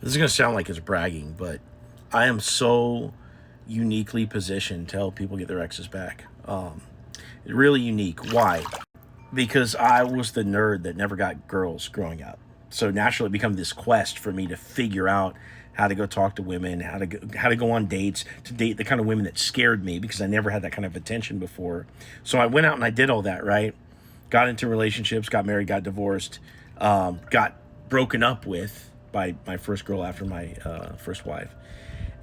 This is going to sound like it's bragging, but I am so uniquely positioned to help people get their exes back. Really unique. Why? Because I was the nerd that never got girls growing up. So naturally, it became this quest for me to figure out how to go talk to women, how to go on dates, to date the kind of women that scared me because I never had that kind of attention before. So I went out and I did all that, right? Got into relationships, got married, got divorced, got broken up with by my first girl after my first wife,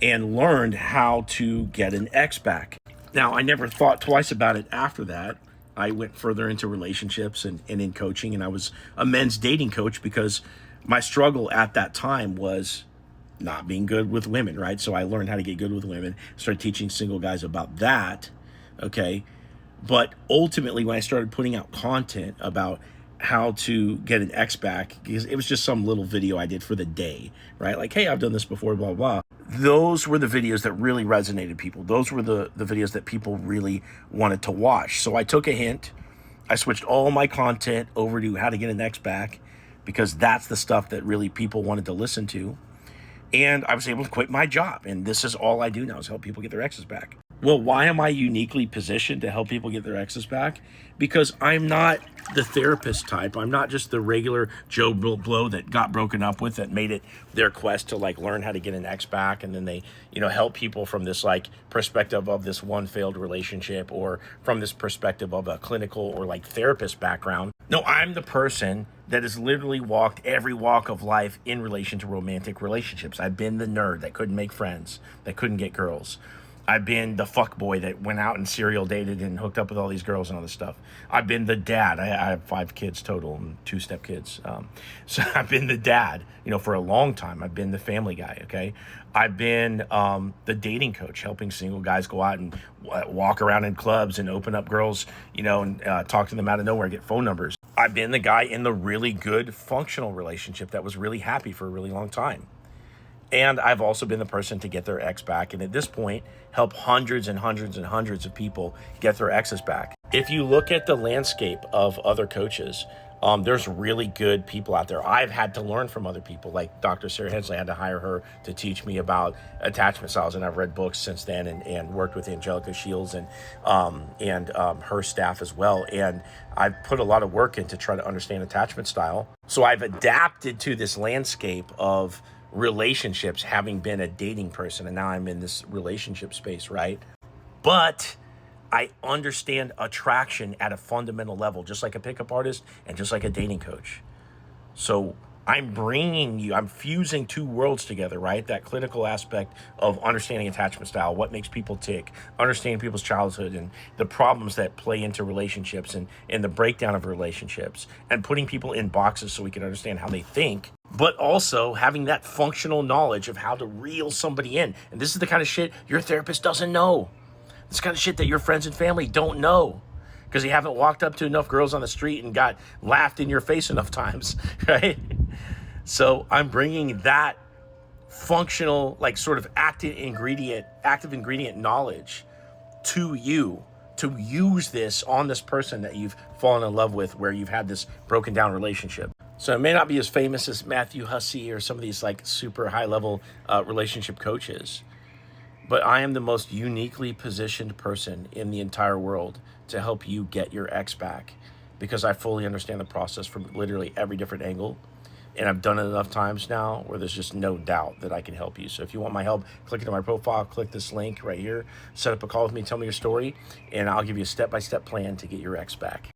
and learned how to get an ex back. Now, I never thought twice about it after that. I went further into relationships and in coaching, and I was a men's dating coach because my struggle at that time was not being good with women, right? So I learned how to get good with women, started teaching single guys about that, okay? But ultimately, when I started putting out content about how to get an ex back, because it was just some little video I did for the day, right? Like, hey, I've done this before, blah, blah. Those were the videos that really resonated people. Those were the videos that people really wanted to watch. So I took a hint. I switched all my content over to how to get an ex back because that's the stuff that really people wanted to listen to. And I was able to quit my job. And this is all I do now is help people get their exes back. Well, why am I uniquely positioned to help people get their exes back? Because I'm not the therapist type. I'm not just the regular Joe Blow that got broken up with, that made it their quest to like learn how to get an ex back. And then they, help people from this like perspective of this one failed relationship, or from this perspective of a clinical or like therapist background. No, I'm the person that has literally walked every walk of life in relation to romantic relationships. I've been the nerd that couldn't make friends, that couldn't get girls. I've been the fuck boy that went out and serial dated and hooked up with all these girls and all this stuff. I've been the dad. I have 5 kids total and 2 step kids. So I've been the dad, for a long time. I've been the family guy, okay? I've been the dating coach, helping single guys go out and walk around in clubs and open up girls, and talk to them out of nowhere, get phone numbers. I've been the guy in the really good functional relationship that was really happy for a really long time. And I've also been the person to get their ex back, and at this point, help hundreds and hundreds and hundreds of people get their exes back. If you look at the landscape of other coaches, there's really good people out there. I've had to learn from other people, like Dr. Sarah Hensley. I had to hire her to teach me about attachment styles, and I've read books since then and worked with Angelica Shields and her staff as well. And I've put a lot of work in to try to understand attachment style. So I've adapted to this landscape of relationships, having been a dating person, and now I'm in this relationship space, right? But I understand attraction at a fundamental level, just like a pickup artist and just like a dating coach. So I'm fusing 2 worlds together, right? That clinical aspect of understanding attachment style, what makes people tick, understanding people's childhood and the problems that play into relationships and the breakdown of relationships, and putting people in boxes so we can understand how they think, but also having that functional knowledge of how to reel somebody in. And this is the kind of shit your therapist doesn't know. This kind of shit that your friends and family don't know, because you haven't walked up to enough girls on the street and got laughed in your face enough times, right? So I'm bringing that functional, like sort of active ingredient knowledge to you to use this on this person that you've fallen in love with, where you've had this broken down relationship. So it may not be as famous as Matthew Hussey or some of these like super high level relationship coaches, but I am the most uniquely positioned person in the entire world to help you get your ex back, because I fully understand the process from literally every different angle. And I've done it enough times now where there's just no doubt that I can help you. So if you want my help, click into my profile, click this link right here, set up a call with me, tell me your story, and I'll give you a step-by-step plan to get your ex back.